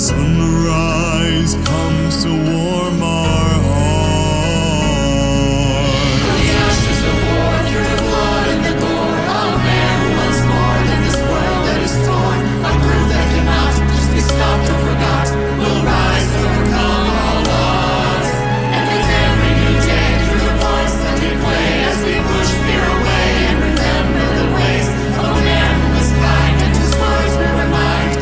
Sunrise comes to warm our hearts. Through the ashes of war, through the blood and the gore, a man who once born in this world that is torn, a group that cannot just be stopped or forgot, will rise and overcome all odds. And with every new day, through the parts that we play, as we push fear away and remember the ways of a man who was kind and whose words will remind.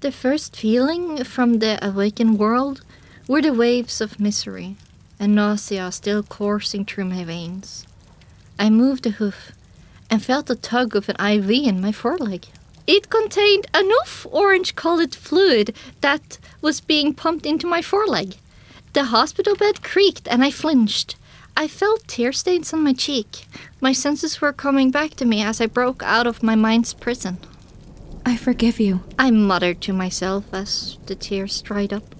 The first feeling from the awakened world were the waves of misery, and nausea still coursing through my veins. I moved the hoof and felt the tug of an IV in my foreleg. It contained enough orange-colored fluid that was being pumped into my foreleg. The hospital bed creaked and I flinched. I felt tear stains on my cheek. My senses were coming back to me as I broke out of my mind's prison. I forgive you, I muttered to myself as the tears dried up.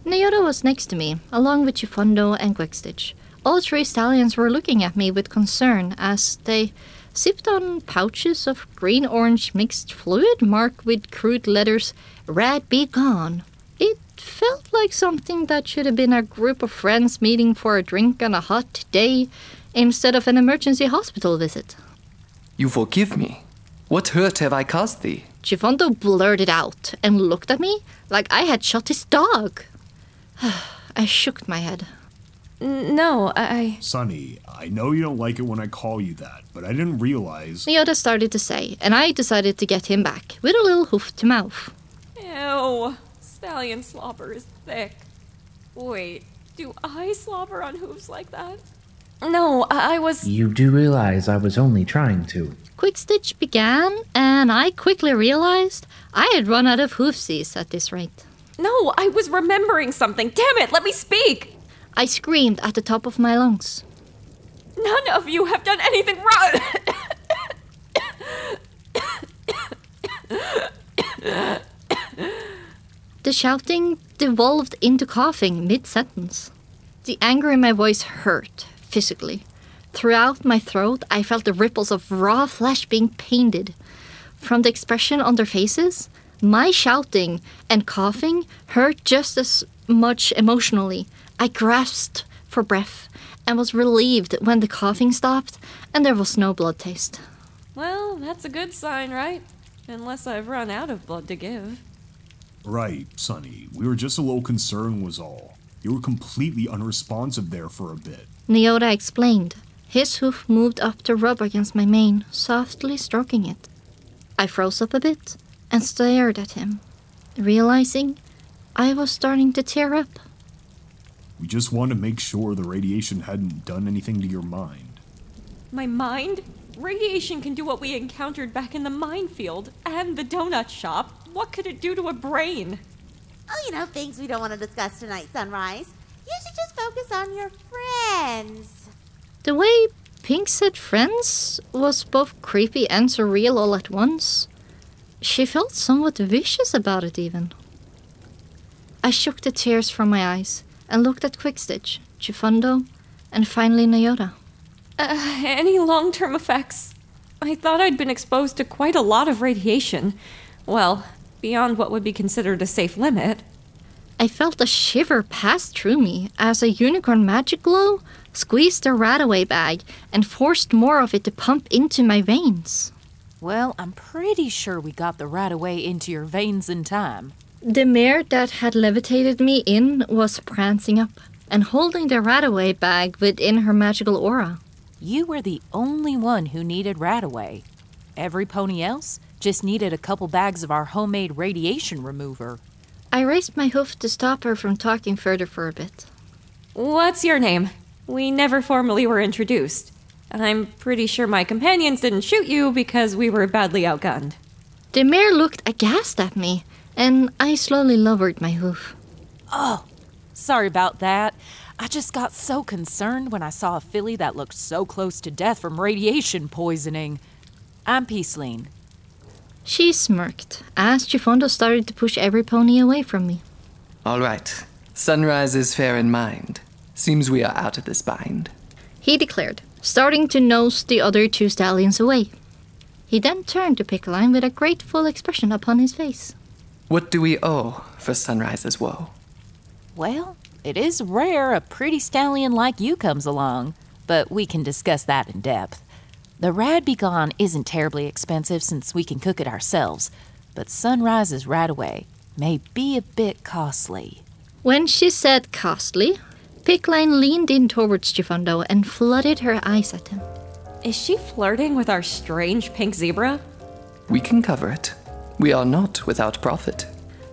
Nyota was next to me, along with Chifundo and Quickstitch. All three stallions were looking at me with concern as they sipped on pouches of green-orange mixed fluid marked with crude letters, "Rat be gone." It felt like something that should have been a group of friends meeting for a drink on a hot day instead of an emergency hospital visit. You forgive me. What hurt have I caused thee? Chifundo blurted out and looked at me like I had shot his dog. I shook my head. No, Sonny, I know you don't like it when I call you that, but I didn't realize... Nyota started to say, and I decided to get him back with a little hoof to mouth. Ew, stallion slobber is thick. Wait, do I slobber on hooves like that? No, I was... You do realize I was only trying to. Quickstitch began, and I quickly realized I had run out of hoofsies at this rate. No, I was remembering something. Damn it, let me speak! I screamed at the top of my lungs. None of you have done anything wrong! The shouting devolved into coughing mid-sentence. The anger in my voice hurt, physically. Throughout my throat, I felt the ripples of raw flesh being painted. From the expression on their faces, my shouting and coughing hurt just as much emotionally. I grasped for breath and was relieved when the coughing stopped and there was no blood taste. Well, that's a good sign, right? Unless I've run out of blood to give. Right, Sonny. We were just a little concerned was all. You were completely unresponsive there for a bit. Nyota explained. His hoof moved up to rub against my mane, softly stroking it. I froze up a bit and stared at him, realizing I was starting to tear up. We just wanted to make sure the radiation hadn't done anything to your mind. My mind? Radiation can do what we encountered back in the minefield and the donut shop. What could it do to a brain? Oh, you know, things we don't want to discuss tonight, Sunrise. You should just focus on your friends. The way Pink said friends was both creepy and surreal all at once. She felt somewhat vicious about it even. I shook the tears from my eyes and looked at Quickstitch, Chifundo, and finally Nyota. Any long-term effects? I thought I'd been exposed to quite a lot of radiation. Well, beyond what would be considered a safe limit. I felt a shiver pass through me as a unicorn magic glow squeezed the Radaway bag and forced more of it to pump into my veins. Well, I'm pretty sure we got the Radaway into your veins in time. The mare that had levitated me in was prancing up and holding the Radaway bag within her magical aura. You were the only one who needed Radaway. Every pony else just needed a couple bags of our homemade radiation remover. I raised my hoof to stop her from talking further for a bit. What's your name? We never formally were introduced. I'm pretty sure my companions didn't shoot you because we were badly outgunned. The mare looked aghast at me, and I slowly lowered my hoof. Oh, sorry about that. I just got so concerned when I saw a filly that looked so close to death from radiation poisoning. I'm Picline. She smirked as Chifondo started to push every pony away from me. All right. Sunrise is fair in mind. Seems we are out of this bind. He declared, starting to nose the other 2 stallions away. He then turned to Picline with a grateful expression upon his face. What do we owe for Sunrise's woe? Well, it is rare a pretty stallion like you comes along, but we can discuss that in depth. The Rad Be Gone isn't terribly expensive since we can cook it ourselves, but Sunrise's Radaway may be a bit costly. When she said costly, Picline leaned in towards Chifondo and flooded her eyes at him. Is she flirting with our strange pink zebra? We can cover it. We are not without profit.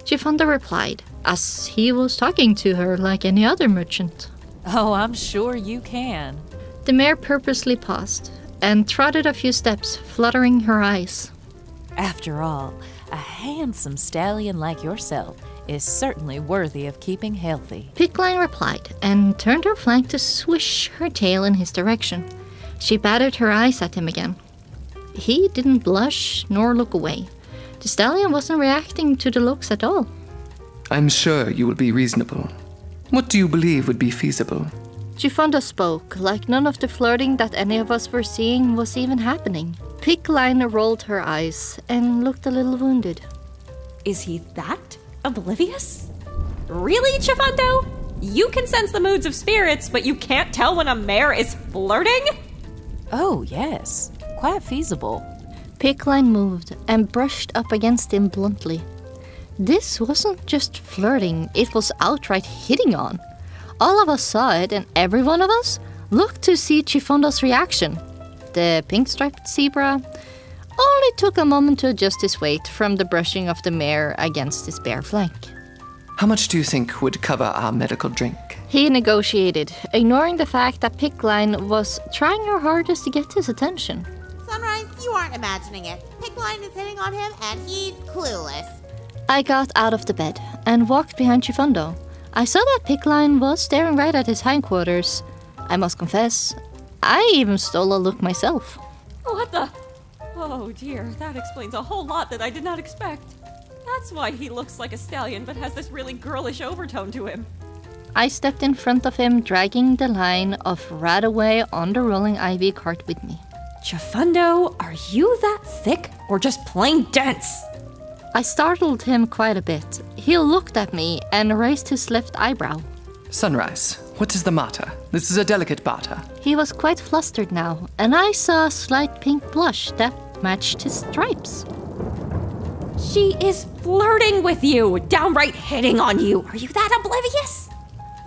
Chifondo replied, as he was talking to her like any other merchant. Oh, I'm sure you can. The mare purposely paused and trotted a few steps, fluttering her eyes. After all, a handsome stallion like yourself is certainly worthy of keeping healthy. Picline replied and turned her flank to swish her tail in his direction. She batted her eyes at him again. He didn't blush nor look away. The stallion wasn't reacting to the looks at all. I'm sure you will be reasonable. What do you believe would be feasible? Chifondo spoke, like none of the flirting that any of us were seeing was even happening. Picline rolled her eyes and looked a little wounded. Is he that oblivious? Really, Chifondo? You can sense the moods of spirits, but you can't tell when a mare is flirting? Oh, yes. Quite feasible. Picline moved and brushed up against him bluntly. This wasn't just flirting, it was outright hitting on. All of us saw it, and every one of us looked to see Chifondo's reaction. The pink-striped zebra only took a moment to adjust his weight from the brushing of the mare against his bare flank. How much do you think would cover our medical drink? He negotiated, ignoring the fact that Picline was trying her hardest to get his attention. Sunrise, you aren't imagining it. Picline is hitting on him, and he's clueless. I got out of the bed and walked behind Chifondo. I saw that Picline was staring right at his hindquarters. I must confess, I even stole a look myself. What the? Oh dear, that explains a whole lot that I did not expect. That's why he looks like a stallion but has this really girlish overtone to him. I stepped in front of him, dragging the line of Radaway on the rolling ivy cart with me. Chifondo, are you that thick or just plain dense? I startled him quite a bit. He looked at me and raised his left eyebrow. Sunrise, what is the matter? This is a delicate matter. He was quite flustered now, and I saw a slight pink blush that matched his stripes. She is flirting with you, downright hitting on you. Are you that oblivious?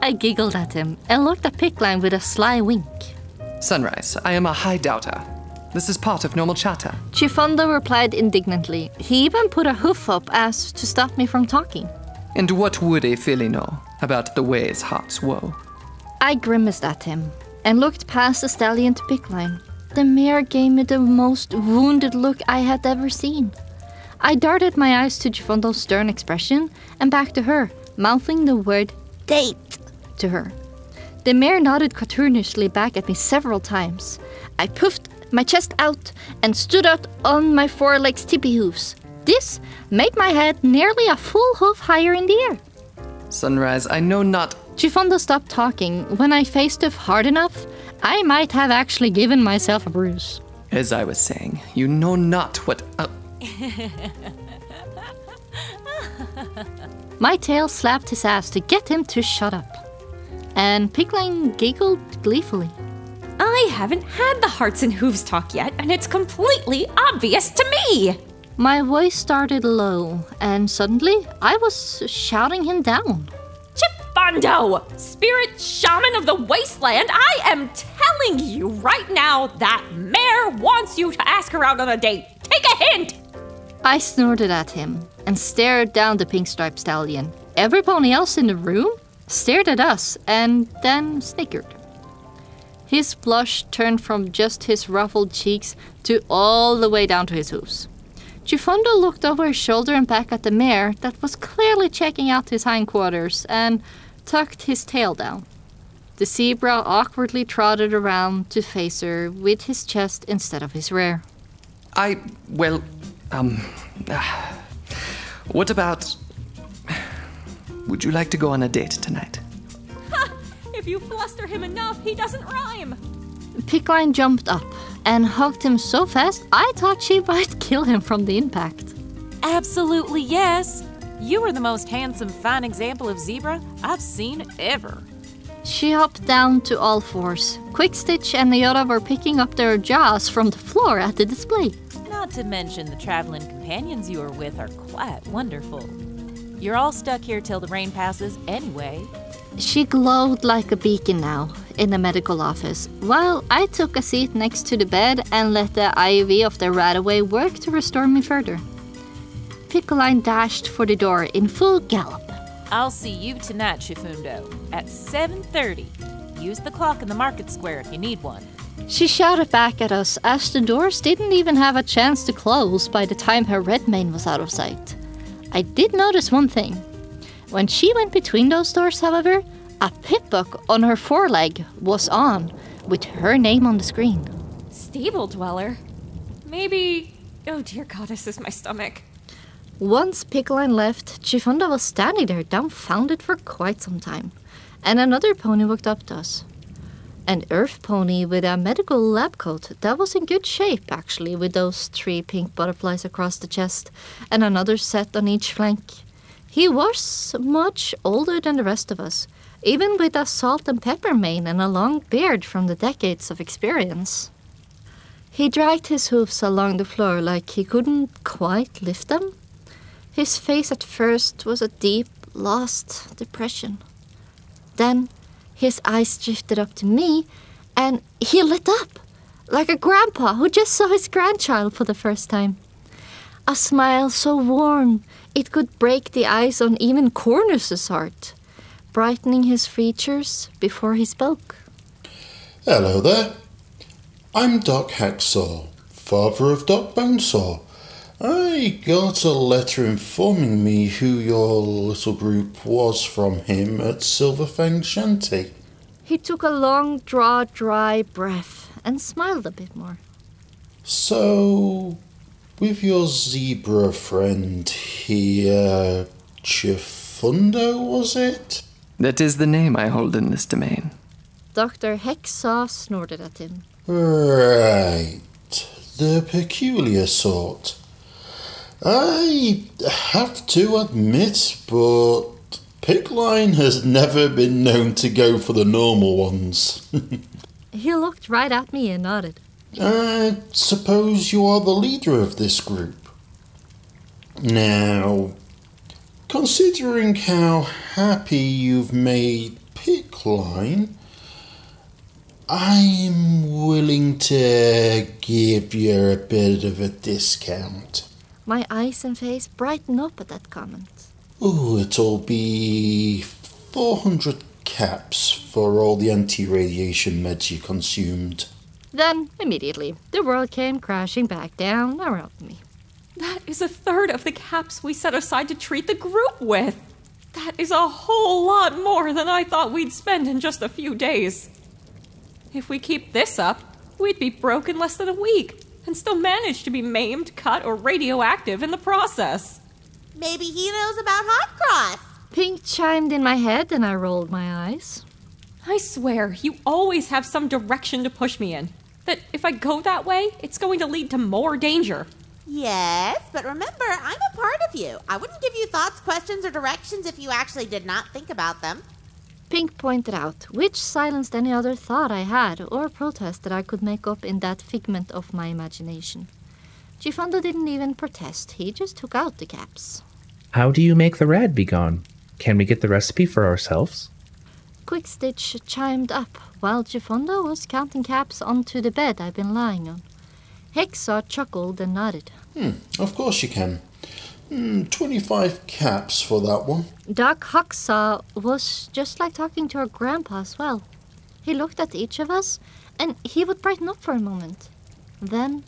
I giggled at him and looked at Picline with a sly wink. Sunrise, I am a high doubter. This is part of normal chatter. Chifondo replied indignantly. He even put a hoof up as to stop me from talking. And what would a filly know about the ways hearts woe? I grimaced at him and looked past the stallion to Picline. The mare gave me the most wounded look I had ever seen. I darted my eyes to Chifondo's stern expression and back to her, mouthing the word date to her. The mare nodded cartoonishly back at me several times. I puffed my chest out and stood out on my forelegs' tippy hooves. This made my head nearly a full hoof higher in the air. Sunrise, I know not. Chifondo stopped talking. When I faced it hard enough, I might have actually given myself a bruise. As I was saying, you know not what... My tail slapped his ass to get him to shut up. And Picline giggled gleefully. I haven't had the hearts and hooves talk yet, and it's completely obvious to me! My voice started low, and suddenly I was shouting him down. Chifondo! Spirit shaman of the wasteland, I am telling you right now that mare wants you to ask her out on a date. Take a hint! I snorted at him and stared down the pink-striped stallion. Every pony else in the room stared at us and then snickered. His blush turned from just his ruffled cheeks to all the way down to his hooves. Gifondo looked over his shoulder and back at the mare that was clearly checking out his hindquarters and tucked his tail down. The zebra awkwardly trotted around to face her with his chest instead of his rear. What about... Would you like to go on a date tonight? Ha! If you fluster him enough, he doesn't rhyme. Picline jumped up and hugged him so fast I thought she might kill him from the impact. Absolutely yes. You are the most handsome, fine example of zebra I've seen ever. She hopped down to all fours. Quickstitch and Fiaura were picking up their jaws from the floor at the display. Not to mention the traveling companions you are with are quite wonderful. You're all stuck here till the rain passes anyway. She glowed like a beacon now in the medical office, while I took a seat next to the bed and let the IV of the Radaway work to restore me further. Picline dashed for the door in full gallop. I'll see you tonight, Chifundo, at 7:30. Use the clock in the market square if you need one. She shouted back at us as the doors didn't even have a chance to close by the time her red mane was out of sight. I did notice one thing. When she went between those doors, however, a pip book on her foreleg was on, with her name on the screen. Stable dweller? Maybe... Oh dear goddess, is my stomach. Once Picline left, Gifondo was standing there dumbfounded for quite some time, and another pony walked up to us. An earth pony with a medical lab coat that was in good shape, actually, with those 3 pink butterflies across the chest and another set on each flank. He was much older than the rest of us, even with a salt and pepper mane and a long beard from the decades of experience. He dragged his hooves along the floor like he couldn't quite lift them. His face at first was a deep, lost depression. Then his eyes drifted up to me, and he lit up, like a grandpa who just saw his grandchild for the first time. A smile so warm it could break the ice on even Cornus's heart, brightening his features before he spoke. Hello there. I'm Doc Hacksaw, father of Doc Bonesaw. I got a letter informing me who your little group was from him at Silverfang Shanty. He took a long, dry breath and smiled a bit more. So, with your zebra friend here, Chifundo, was it? That is the name I hold in this domain. Dr. Hacksaw snorted at him. Right. The peculiar sort. I have to admit, but Picline has never been known to go for the normal ones. He looked right at me and nodded. I suppose you are the leader of this group. Now, considering how happy you've made Picline, I'm willing to give you a bit of a discount. My eyes and face brightened up at that comment. Ooh, it'll be 400 caps for all the anti-radiation meds you consumed. Then, immediately, the world came crashing back down around me. That is 1/3 of the caps we set aside to treat the group with. That is a whole lot more than I thought we'd spend in just a few days. If we keep this up, we'd be broke in less than a week and still manage to be maimed, cut, or radioactive in the process. Maybe he knows about hot cross. Pink chimed in my head and I rolled my eyes. I swear, you always have some direction to push me in. That if I go that way, it's going to lead to more danger. Yes, but remember, I'm a part of you. I wouldn't give you thoughts, questions, or directions if you actually did not think about them. Pink pointed out, which silenced any other thought I had or protest that I could make up in that figment of my imagination. Gifondo didn't even protest, he just took out the caps. How do you make the rad be gone? Can we get the recipe for ourselves? Quickstitch chimed up while Gifondo was counting caps onto the bed I'd been lying on. Hacksaw chuckled and nodded. Of course you can. 25 caps for that one. Doc Hacksaw was just like talking to our grandpa as well. He looked at each of us, and he would brighten up for a moment. Then,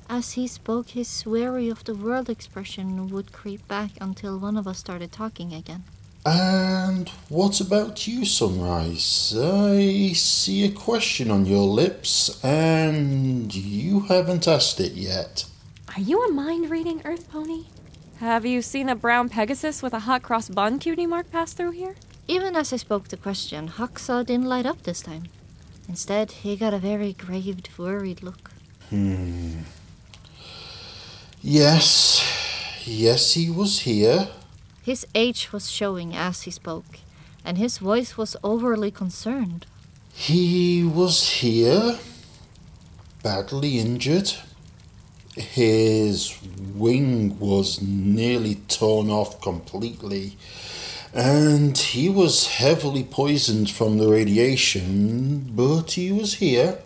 As he spoke, his weary of the world expression would creep back until one of us started talking again. And what about you, Sunrise? I see a question on your lips, and you haven't asked it yet. Are you a mind-reading Earth Pony? Have you seen a brown Pegasus with a hot cross bun cutie mark pass through here? Even as I spoke the question, Haxa didn't light up this time. Instead, he got a very grave, worried look. Yes, he was here. His age was showing as he spoke, and his voice was overly concerned. He was here, badly injured. His wing was nearly torn off completely, and he was heavily poisoned from the radiation, but he was here.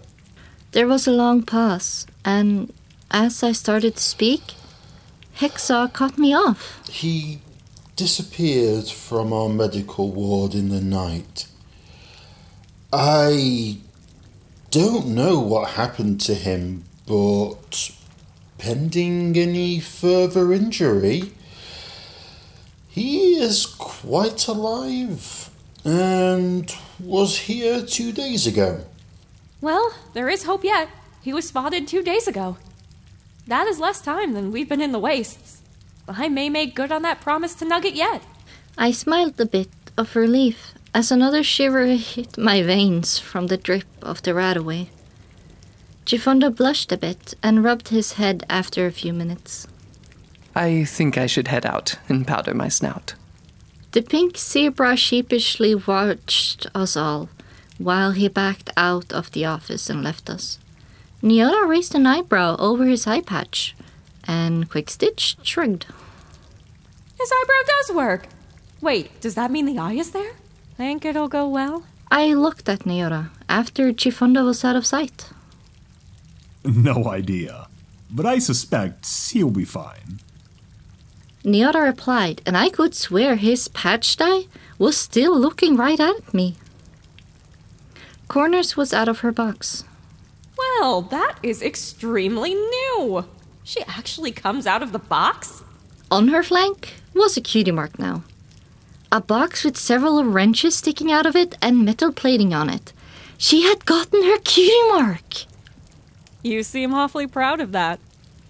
There was a long pause, and as I started to speak, Hexa cut me off. He disappeared from our medical ward in the night. I don't know what happened to him, but pending any further injury, he is quite alive and was here 2 days ago. Well, there is hope yet. He was spotted 2 days ago. That is less time than we've been in the wastes. I may make good on that promise to Nugget yet. I smiled a bit of relief as another shiver hit my veins from the drip of the rat away. Chifundo blushed a bit and rubbed his head after a few minutes. I think I should head out and powder my snout. The pink zebra sheepishly watched us all while he backed out of the office and left us. Nyora raised an eyebrow over his eye patch, and Quickstitch shrugged. His eyebrow does work. Wait, does that mean the eye is there? Think it'll go well? I looked at Nyora after Chifundo was out of sight. No idea, but I suspect he'll be fine. Nyora replied, and I could swear his patched eye was still looking right at me. Corners was out of her box. Well, that is extremely new. She actually comes out of the box? On her flank was a cutie mark now. A box with several wrenches sticking out of it and metal plating on it. She had gotten her cutie mark. You seem awfully proud of that.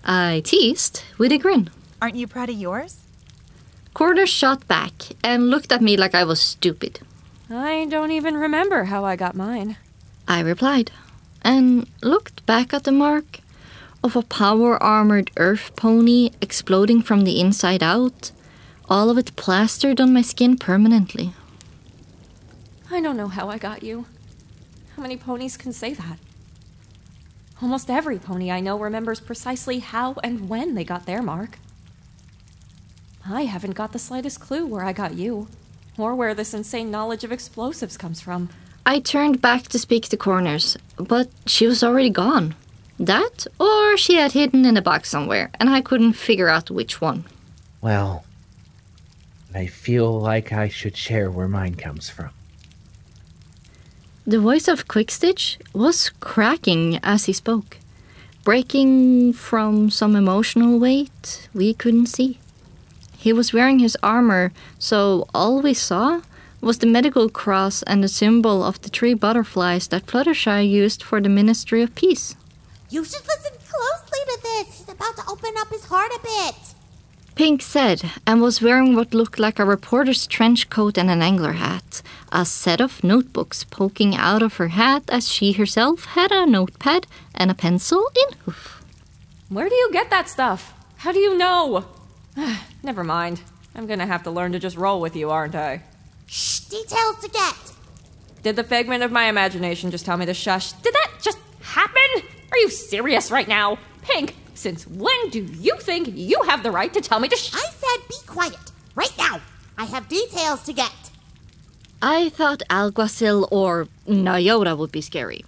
I teased with a grin. Aren't you proud of yours? Corner shot back and looked at me like I was stupid. I don't even remember how I got mine. I replied, and looked back at the mark of a power-armored earth pony exploding from the inside out, all of it plastered on my skin permanently. I don't know how I got you. How many ponies can say that? Almost every pony I know remembers precisely how and when they got their mark. I haven't got the slightest clue where I got you, or where this insane knowledge of explosives comes from. I turned back to speak to Corners, but she was already gone. That, or she had hidden in a box somewhere, and I couldn't figure out which one. Well, I feel like I should share where mine comes from. The voice of Quickstitch was cracking as he spoke, breaking from some emotional weight we couldn't see. He was wearing his armor, so all we saw was the medical cross and the symbol of the 3 butterflies that Fluttershy used for the Ministry of Peace. You should listen closely to this. He's about to open up his heart a bit. Pink said, and was wearing what looked like a reporter's trench coat and an angler hat, a set of notebooks poking out of her hat as she herself had a notepad and a pencil in hoof. Where do you get that stuff? How do you know? Never mind. I'm gonna have to learn to just roll with you, aren't I? Shh, details to get. Did the figment of my imagination just tell me to shush? Did that just happen? Are you serious right now? Pink, since when do you think you have the right to tell me to shh? I said be quiet. Right now. I have details to get. I thought Alguacil or Nyora would be scary.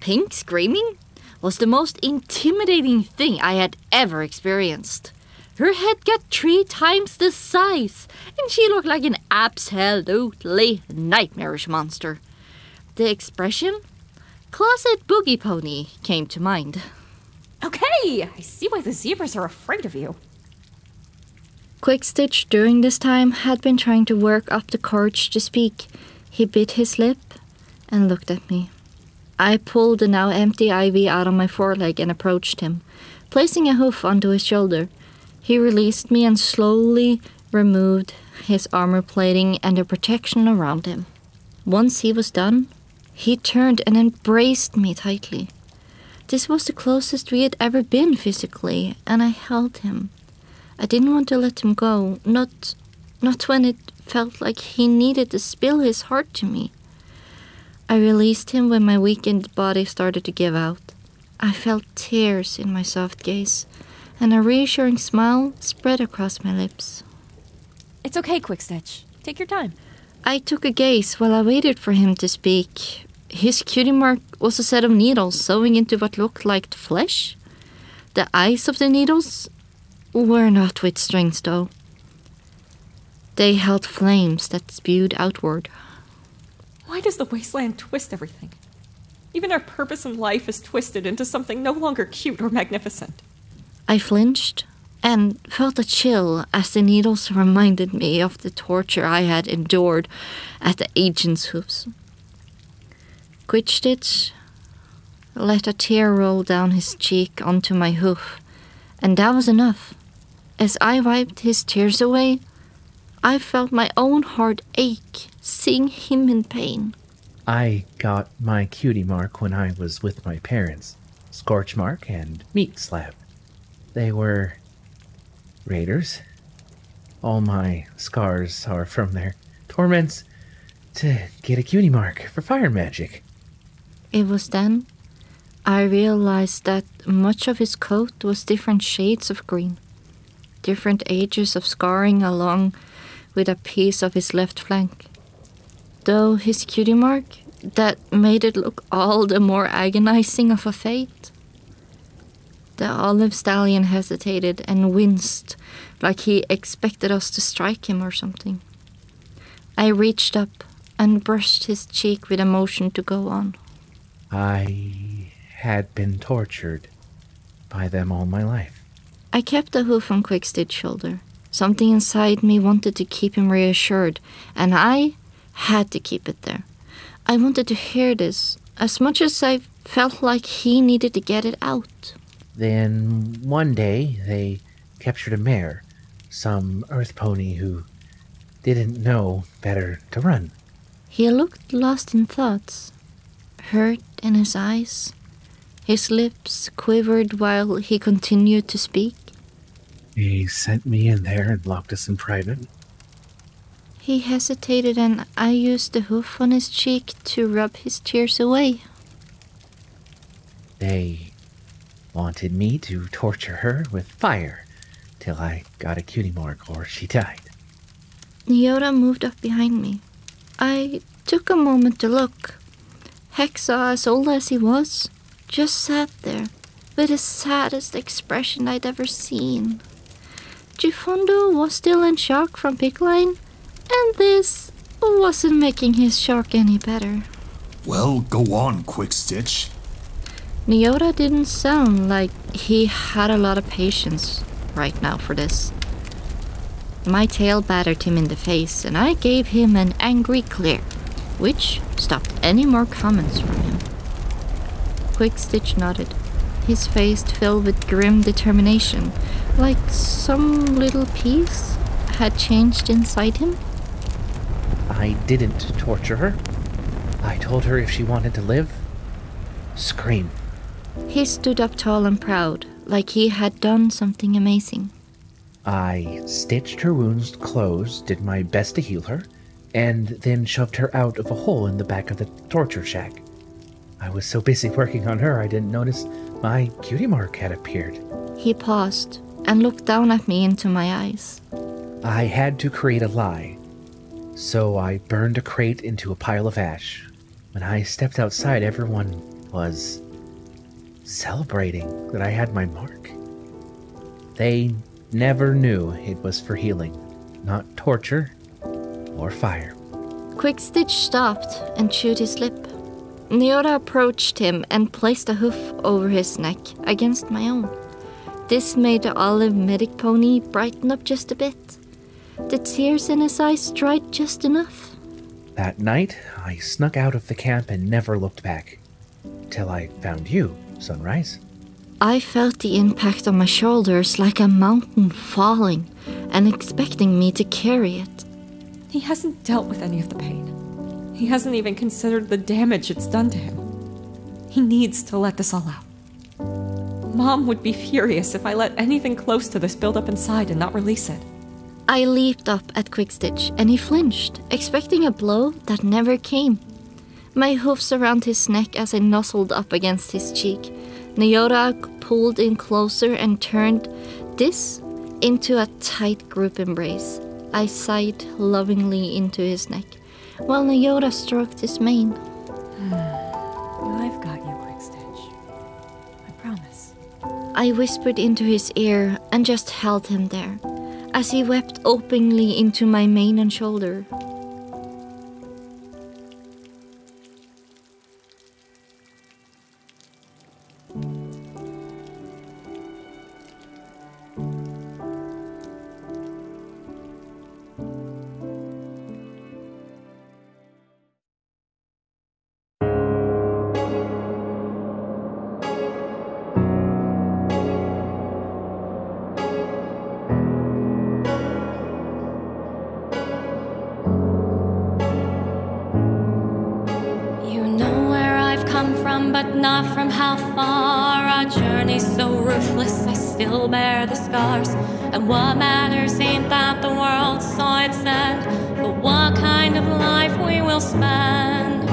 Pink screaming was the most intimidating thing I had ever experienced. Her head got 3 times the size, and she looked like an absolutely nightmarish monster. The expression, closet boogie pony, came to mind. Okay, I see why the zebras are afraid of you. Quickstitch during this time had been trying to work up the courage to speak. He bit his lip and looked at me. I pulled the now empty IV out of my foreleg and approached him, placing a hoof onto his shoulder. He released me and slowly removed his armor plating and the protection around him. Once he was done, he turned and embraced me tightly. This was the closest we had ever been physically, and I held him. I didn't want to let him go, not when it felt like he needed to spill his heart to me. I released him when my weakened body started to give out. I felt tears in my soft gaze, and a reassuring smile spread across my lips. It's okay, Quickstitch. Take your time. I took a gaze while I waited for him to speak. His cutie mark was a set of needles sewing into what looked like flesh. The eyes of the needles were not with strings, though. They held flames that spewed outward. Why does the wasteland twist everything? Even our purpose in life is twisted into something no longer cute or magnificent. I flinched and felt a chill as the needles reminded me of the torture I had endured at the agent's hoofs. Quickstitch let a tear roll down his cheek onto my hoof, and that was enough. As I wiped his tears away, I felt my own heart ache, seeing him in pain. I got my cutie mark when I was with my parents. Scorch mark and meat slab. They were raiders. All my scars are from their torments to get a cutie mark for fire magic. It was then I realized that much of his coat was different shades of green, different ages of scarring along with a piece of his left flank. Though his cutie mark, that made it look all the more agonizing of a fate. The olive stallion hesitated and winced like he expected us to strike him or something. I reached up and brushed his cheek with a motion to go on. I had been tortured by them all my life. I kept the hoof on Quickstitch's shoulder. Something inside me wanted to keep him reassured, and I had to keep it there. I wanted to hear this, as much as I felt like he needed to get it out. Then one day they captured a mare, some earth pony who didn't know better to run. He looked lost in thoughts, hurt in his eyes. His lips quivered while he continued to speak. He sent me in there and locked us in private. He hesitated, and I used the hoof on his cheek to rub his tears away. They wanted me to torture her with fire till I got a cutie mark or she died. Nyora moved up behind me. I took a moment to look. Hexa, as old as he was, just sat there with the saddest expression I'd ever seen. Gifondo was still in shock from Picline, and this wasn't making his shock any better. Well, go on, Quickstitch. Nyora didn't sound like he had a lot of patience right now for this. My tail battered him in the face, and I gave him an angry glare, which stopped any more comments from him. Quickstitch nodded, his face filled with grim determination, like some little piece had changed inside him. I didn't torture her. I told her if she wanted to live, scream. He stood up tall and proud, like he had done something amazing. I stitched her wounds closed, did my best to heal her, and then shoved her out of a hole in the back of the torture shack. I was so busy working on her I didn't notice my cutie mark had appeared. He paused and looked down at me into my eyes. I had to create a lie, so I burned a crate into a pile of ash. When I stepped outside, everyone was celebrating that I had my mark. They never knew it was for healing, not torture or fire. Quickstitch stopped and chewed his lip. Nyora approached him and placed a hoof over his neck against my own. This made the olive medic pony brighten up just a bit. The tears in his eyes dried just enough. That night, I snuck out of the camp and never looked back. Till I found you, Sunrise. I felt the impact on my shoulders like a mountain falling and expecting me to carry it. He hasn't dealt with any of the pain. He hasn't even considered the damage it's done to him. He needs to let this all out. Mom would be furious if I let anything close to this build up inside and not release it. I leaped up at Quickstitch and he flinched, expecting a blow that never came. My hoofs around his neck as I nuzzled up against his cheek. Nyora pulled in closer and turned this into a tight group embrace. I sighed lovingly into his neck, while Nyora stroked his mane. I've got you, Quickstitch. I promise. I whispered into his ear and just held him there, as he wept openly into my mane and shoulder. But not from how far. Our journey's so ruthless, I still bear the scars. And what matters ain't that the world saw its end, but what kind of life we will spend.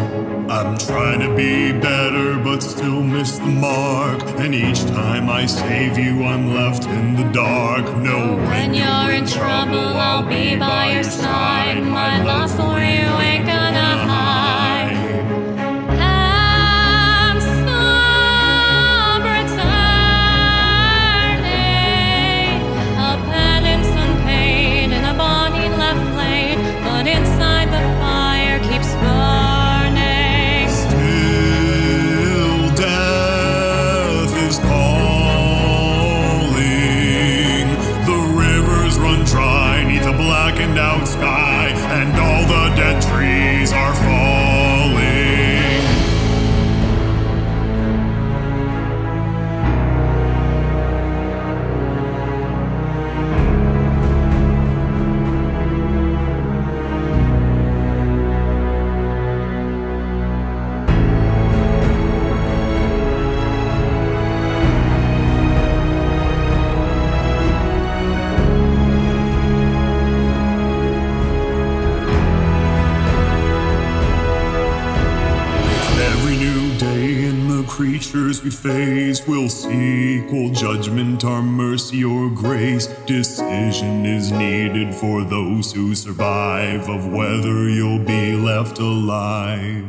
I'm trying to be better, but still miss the mark. And each time I save you, I'm left in the dark. No, when you're in trouble, I'll be by your side. My love for you ain't gonna hide. Inside the fire keeps burning. Still death is calling. The rivers run dry 'neath a blackened out sky, and all the dead trees are falling. Creatures we face will see equal judgment, our mercy or grace. Decision is needed for those who survive of whether you'll be left alive.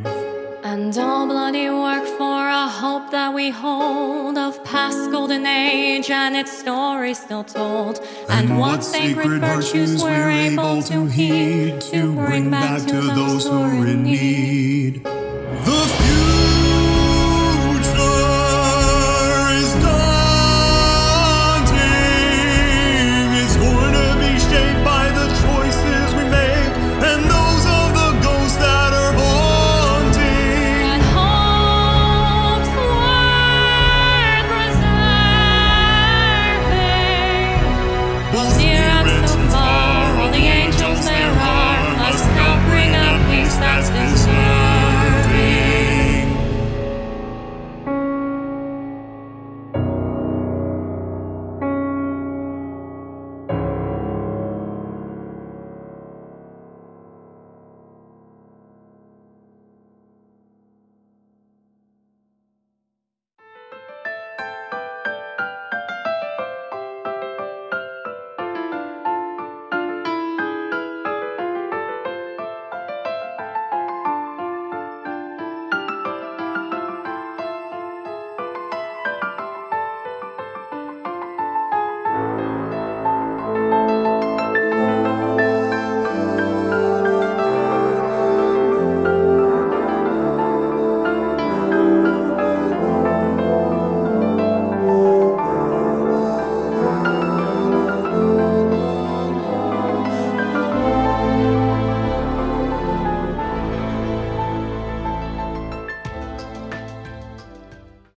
And all bloody work for a hope that we hold of past golden age and its story still told. And what sacred virtues we're able to heed to bring back to those who are in need.